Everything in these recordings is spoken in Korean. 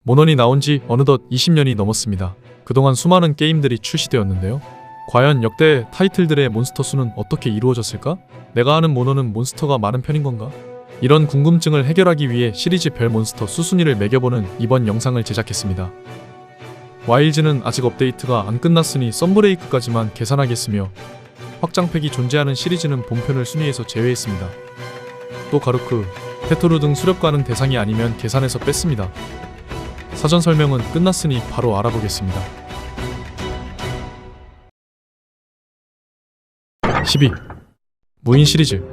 모넌이 나온 지 어느덧 20년이 넘었습니다. 그동안 수많은 게임들이 출시되었는데요. 과연 역대 타이틀들의 몬스터 수는 어떻게 이루어졌을까? 내가 아는 모넌은 몬스터가 많은 편인 건가? 이런 궁금증을 해결하기 위해 시리즈별 몬스터 수순위를 매겨보는 이번 영상을 제작했습니다. 와일즈는 아직 업데이트가 안 끝났으니 썬브레이크까지만 계산하겠으며 확장팩이 존재하는 시리즈는 본편을 순위에서 제외했습니다. 또 가루크, 테토르 등 수렵 가능 대상이 아니면 계산해서 뺐습니다. 사전 설명은 끝났으니 바로 알아보겠습니다. 12. 무인 시리즈.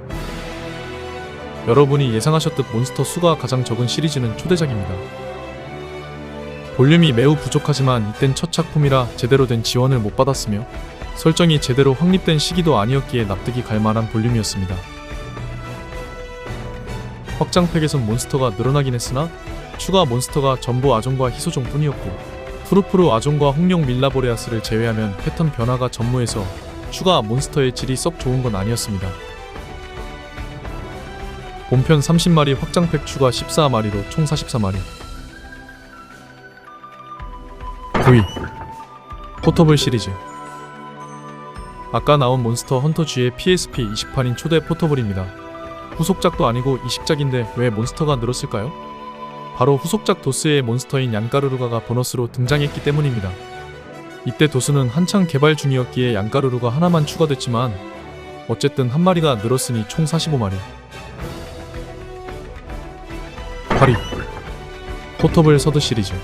여러분이 예상하셨듯 몬스터 수가 가장 적은 시리즈는 초대작입니다. 볼륨이 매우 부족하지만 이땐 첫 작품이라 제대로 된 지원을 못 받았으며 설정이 제대로 확립된 시기도 아니었기에 납득이 갈 만한 볼륨이었습니다. 확장팩에선 몬스터가 늘어나긴 했으나 추가 몬스터가 전부 아종과 희소종 뿐이었고 푸르푸르 아종과 홍룡 밀라보레아스를 제외하면 패턴 변화가 전무해서 추가 몬스터의 질이 썩 좋은 건 아니었습니다. 본편 30마리 확장팩 추가 14마리로 총 44마리. 9위. 포터블 시리즈. 아까 나온 몬스터 헌터 G의 PSP 28인 초대 포터블입니다. 후속작도 아니고 이식작인데 왜 몬스터가 늘었을까요? 바로 후속작 도스의 몬스터인 얀까르루가가 보너스로 등장했기 때문입니다. 이때 도스는 한창 개발 중이었기에 얀까르루가 하나만 추가됐지만 어쨌든 한 마리가 늘었으니 총 45마리. 8위. 포터블 서드 시리즈.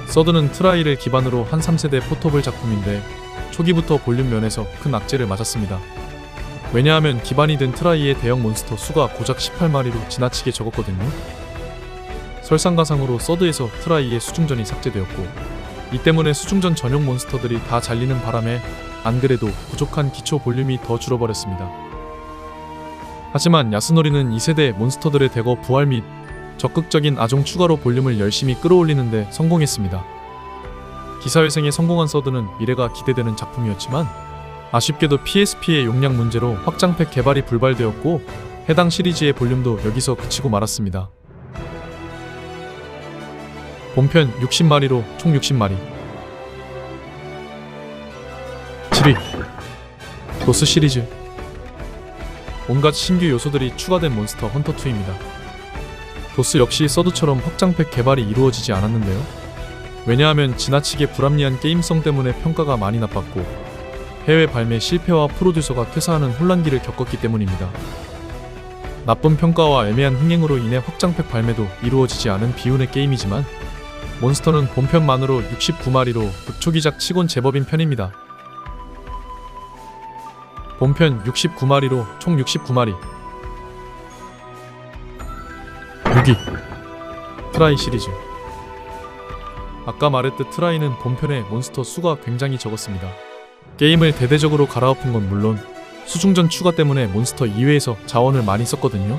서드는 트라이를 기반으로 한 3세대 포터블 작품인데 초기부터 볼륨 면에서 큰 악재를 맞았습니다. 왜냐하면 기반이 된 트라이의 대형 몬스터 수가 고작 18마리로 지나치게 적었거든요. 설상가상으로 서드에서 트라이의 수중전이 삭제되었고 이 때문에 수중전 전용 몬스터들이 다 잘리는 바람에 안 그래도 부족한 기초 볼륨이 더 줄어버렸습니다. 하지만 야스노리는 2세대 몬스터들의 대거 부활 및 적극적인 아종 추가로 볼륨을 열심히 끌어올리는데 성공했습니다. 기사회생에 성공한 서드는 미래가 기대되는 작품이었지만 아쉽게도 PSP의 용량 문제로 확장팩 개발이 불발되었고 해당 시리즈의 볼륨도 여기서 그치고 말았습니다. 본편 60마리로 총 60마리. 7위. 도스 시리즈. 온갖 신규 요소들이 추가된 몬스터 헌터2입니다. 도스 역시 서드처럼 확장팩 개발이 이루어지지 않았는데요. 왜냐하면 지나치게 불합리한 게임성 때문에 평가가 많이 나빴고 해외 발매 실패와 프로듀서가 퇴사하는 혼란기를 겪었기 때문입니다. 나쁜 평가와 애매한 흥행으로 인해 확장팩 발매도 이루어지지 않은 비운의 게임이지만 몬스터는 본편만으로 69마리로 극초기작 치곤 제법인 편입니다. 본편 69마리로 총 69마리. 6위. 트라이 시리즈. 아까 말했듯 트라이는 본편의 몬스터 수가 굉장히 적었습니다. 게임을 대대적으로 갈아엎은 건 물론 수중전 추가 때문에 몬스터 2회에서 자원을 많이 썼거든요.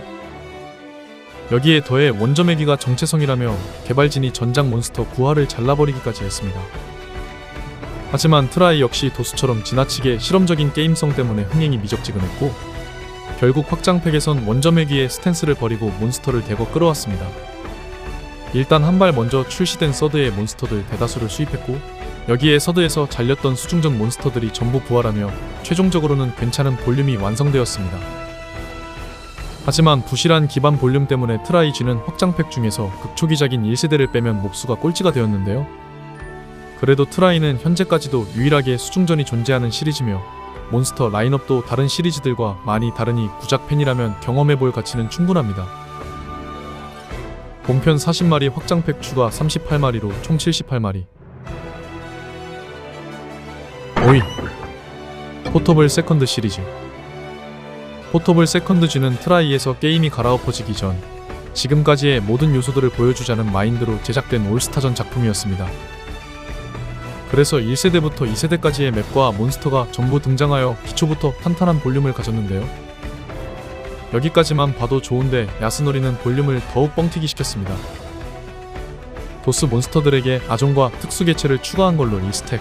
여기에 더해 원점회기가 정체성이라며 개발진이 전작 몬스터 9화를 잘라버리기까지 했습니다. 하지만 트라이 역시 도수처럼 지나치게 실험적인 게임성 때문에 흥행이 미적지근했고 결국 확장팩에선 원점회기의 스탠스를 버리고 몬스터를 대거 끌어왔습니다. 일단 한 발 먼저 출시된 서드의 몬스터들 대다수를 수입했고 여기에 서드에서 잘렸던 수중전 몬스터들이 전부 부활하며 최종적으로는 괜찮은 볼륨이 완성되었습니다. 하지만 부실한 기반 볼륨 때문에 트라이 G는 확장팩 중에서 극초기작인 1세대를 빼면 몹수가 꼴찌가 되었는데요. 그래도 트라이는 현재까지도 유일하게 수중전이 존재하는 시리즈며 몬스터 라인업도 다른 시리즈들과 많이 다르니 구작 팬이라면 경험해볼 가치는 충분합니다. 본편 40마리 확장팩 추가 38마리로 총 78마리. 5위. 포터블 세컨드 시리즈. 포터블 세컨드 G는 트라이에서 게임이 갈아엎어지기 전 지금까지의 모든 요소들을 보여주자는 마인드로 제작된 올스타전 작품이었습니다. 그래서 1세대부터 2세대까지의 맵과 몬스터가 전부 등장하여 기초부터 탄탄한 볼륨을 가졌는데요. 여기까지만 봐도 좋은데 야스노리는 볼륨을 더욱 뻥튀기 시켰습니다. 도스 몬스터들에게 아종과 특수 개체를 추가한 걸로 1스택.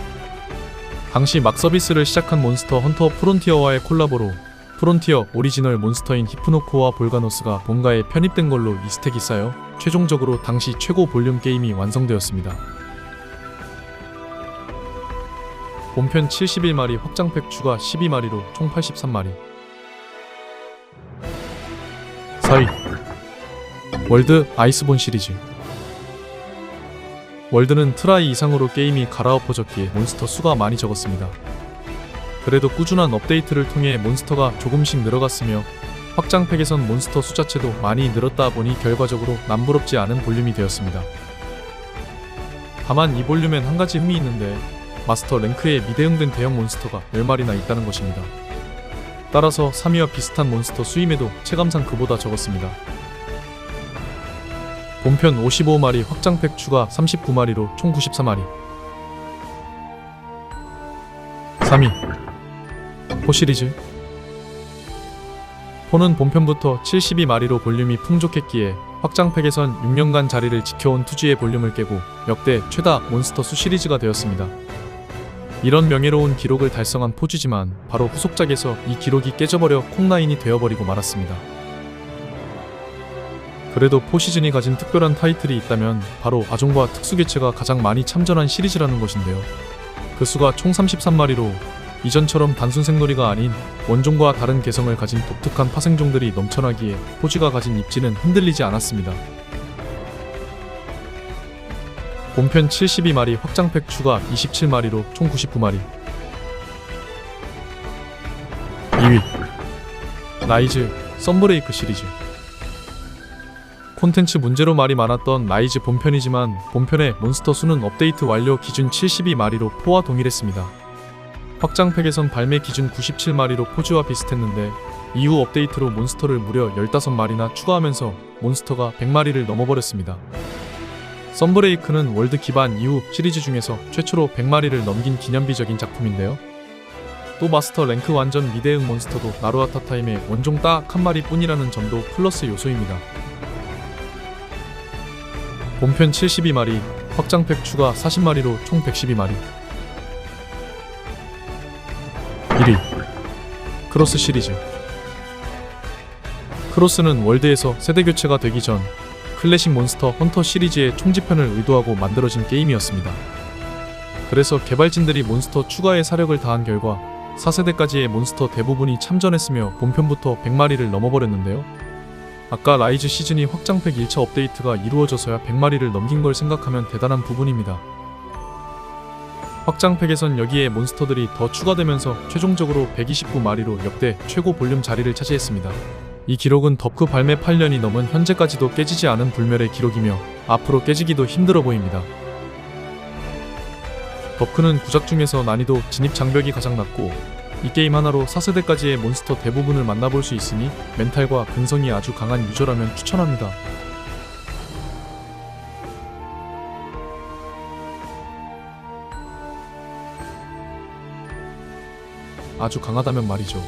당시 막 서비스를 시작한 몬스터 헌터 프론티어와의 콜라보로 프론티어 오리지널 몬스터인 히프노코와 볼가노스가 본가에 편입된 걸로 2스택이 쌓여 최종적으로 당시 최고 볼륨 게임이 완성되었습니다. 본편 71마리 확장팩 추가 12마리로 총 83마리. 4위 월드 아이스본 시리즈. 월드는 트라이 이상으로 게임이 갈아엎어졌기에 몬스터 수가 많이 적었습니다. 그래도 꾸준한 업데이트를 통해 몬스터가 조금씩 늘어갔으며 확장팩에선 몬스터 숫자체도 많이 늘었다 보니 결과적으로 남부럽지 않은 볼륨이 되었습니다. 다만 이 볼륨엔 한 가지 흠이 있는데 마스터 랭크에 미대응된 대형 몬스터가 10마리나 있다는 것입니다. 따라서 3위와 비슷한 몬스터 수임에도 체감상 그보다 적었습니다. 본편 55마리 확장팩 추가 39마리로 총 94마리. 3위 포 시리즈. 포는 본편부터 72마리로 볼륨이 풍족했기에 확장팩에선 6년간 자리를 지켜온 투지의 볼륨을 깨고 역대 최다 몬스터 수 시리즈가 되었습니다. 이런 명예로운 기록을 달성한 포지지만 바로 후속작에서 이 기록이 깨져버려 콩라인이 되어버리고 말았습니다. 그래도 포 시즌이 가진 특별한 타이틀이 있다면 바로 아종과 특수개체가 가장 많이 참전한 시리즈라는 것인데요. 그 수가 총 33마리로 이전처럼 단순 생놀이가 아닌 원종과 다른 개성을 가진 독특한 파생종들이 넘쳐나기에 포지가 가진 입지는 흔들리지 않았습니다. 본편 72마리 확장팩 추가 27마리로 총 99마리. 2위 라이즈 썬브레이크 시리즈. 콘텐츠 문제로 말이 많았던 라이즈 본편이지만 본편의 몬스터 수는 업데이트 완료 기준 72마리로 포와 동일했습니다. 확장팩에선 발매 기준 97마리로 포즈와 비슷했는데 이후 업데이트로 몬스터를 무려 15마리나 추가하면서 몬스터가 100마리를 넘어버렸습니다. 썬브레이크는 월드 기반 이후 시리즈 중에서 최초로 100마리를 넘긴 기념비적인 작품인데요. 또 마스터 랭크 완전 미대응 몬스터도 나루아타 타임의 원종 딱 한 마리 뿐이라는 점도 플러스 요소입니다. 본편 72마리, 확장팩 추가 40마리로 총 112마리. 1위 크로스 시리즈. 크로스는 월드에서 세대교체가 되기 전 클래식 몬스터 헌터 시리즈의 총지편을 의도하고 만들어진 게임이었습니다. 그래서 개발진들이 몬스터 추가에 사력을 다한 결과 4세대까지의 몬스터 대부분이 참전했으며 본편부터 100마리를 넘어버렸는데요. 아까 라이즈 시즌이 확장팩 1차 업데이트가 이루어져서야 100마리를 넘긴 걸 생각하면 대단한 부분입니다. 확장팩에선 여기에 몬스터들이 더 추가되면서 최종적으로 129마리로 역대 최고 볼륨 자리를 차지했습니다. 이 기록은 덕후 발매 8년이 넘은 현재까지도 깨지지 않은 불멸의 기록이며 앞으로 깨지기도 힘들어 보입니다. 덕후는 구작 중에서 난이도 진입 장벽이 가장 낮고 이 게임 하나로 4세대까지의 몬스터 대부분을 만나볼 수 있으니 멘탈과 근성이 아주 강한 유저라면 추천합니다. 아주 강하다면 말이죠.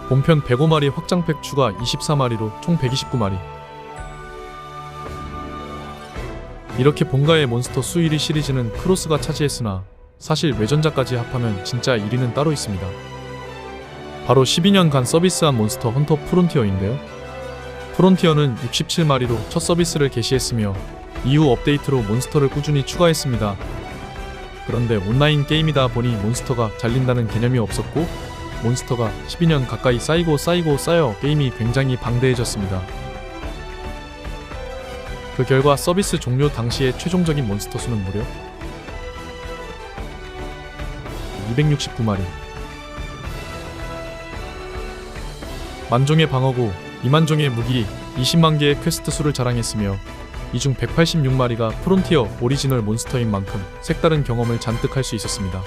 본편 105마리 확장팩 추가 24마리로 총 129마리. 이렇게 본가의 몬스터 수 1위 시리즈는 크로스가 차지했으나 사실 외전작까지 합하면 진짜 1위는 따로 있습니다. 바로 12년간 서비스한 몬스터 헌터 프론티어인데요. 프론티어는 67마리로 첫 서비스를 개시했으며 이후 업데이트로 몬스터를 꾸준히 추가했습니다. 그런데 온라인 게임이다 보니 몬스터가 잘린다는 개념이 없었고 몬스터가 12년 가까이 쌓이고 쌓여 게임이 굉장히 방대해졌습니다. 그 결과 서비스 종료 당시의 최종적인 몬스터 수는 무려 269마리. 만종의 방어구, 2만종의 무기, 20만 개의 퀘스트 수를 자랑했으며 이 중 186마리가 프론티어 오리지널 몬스터인 만큼 색다른 경험을 잔뜩 할 수 있었습니다.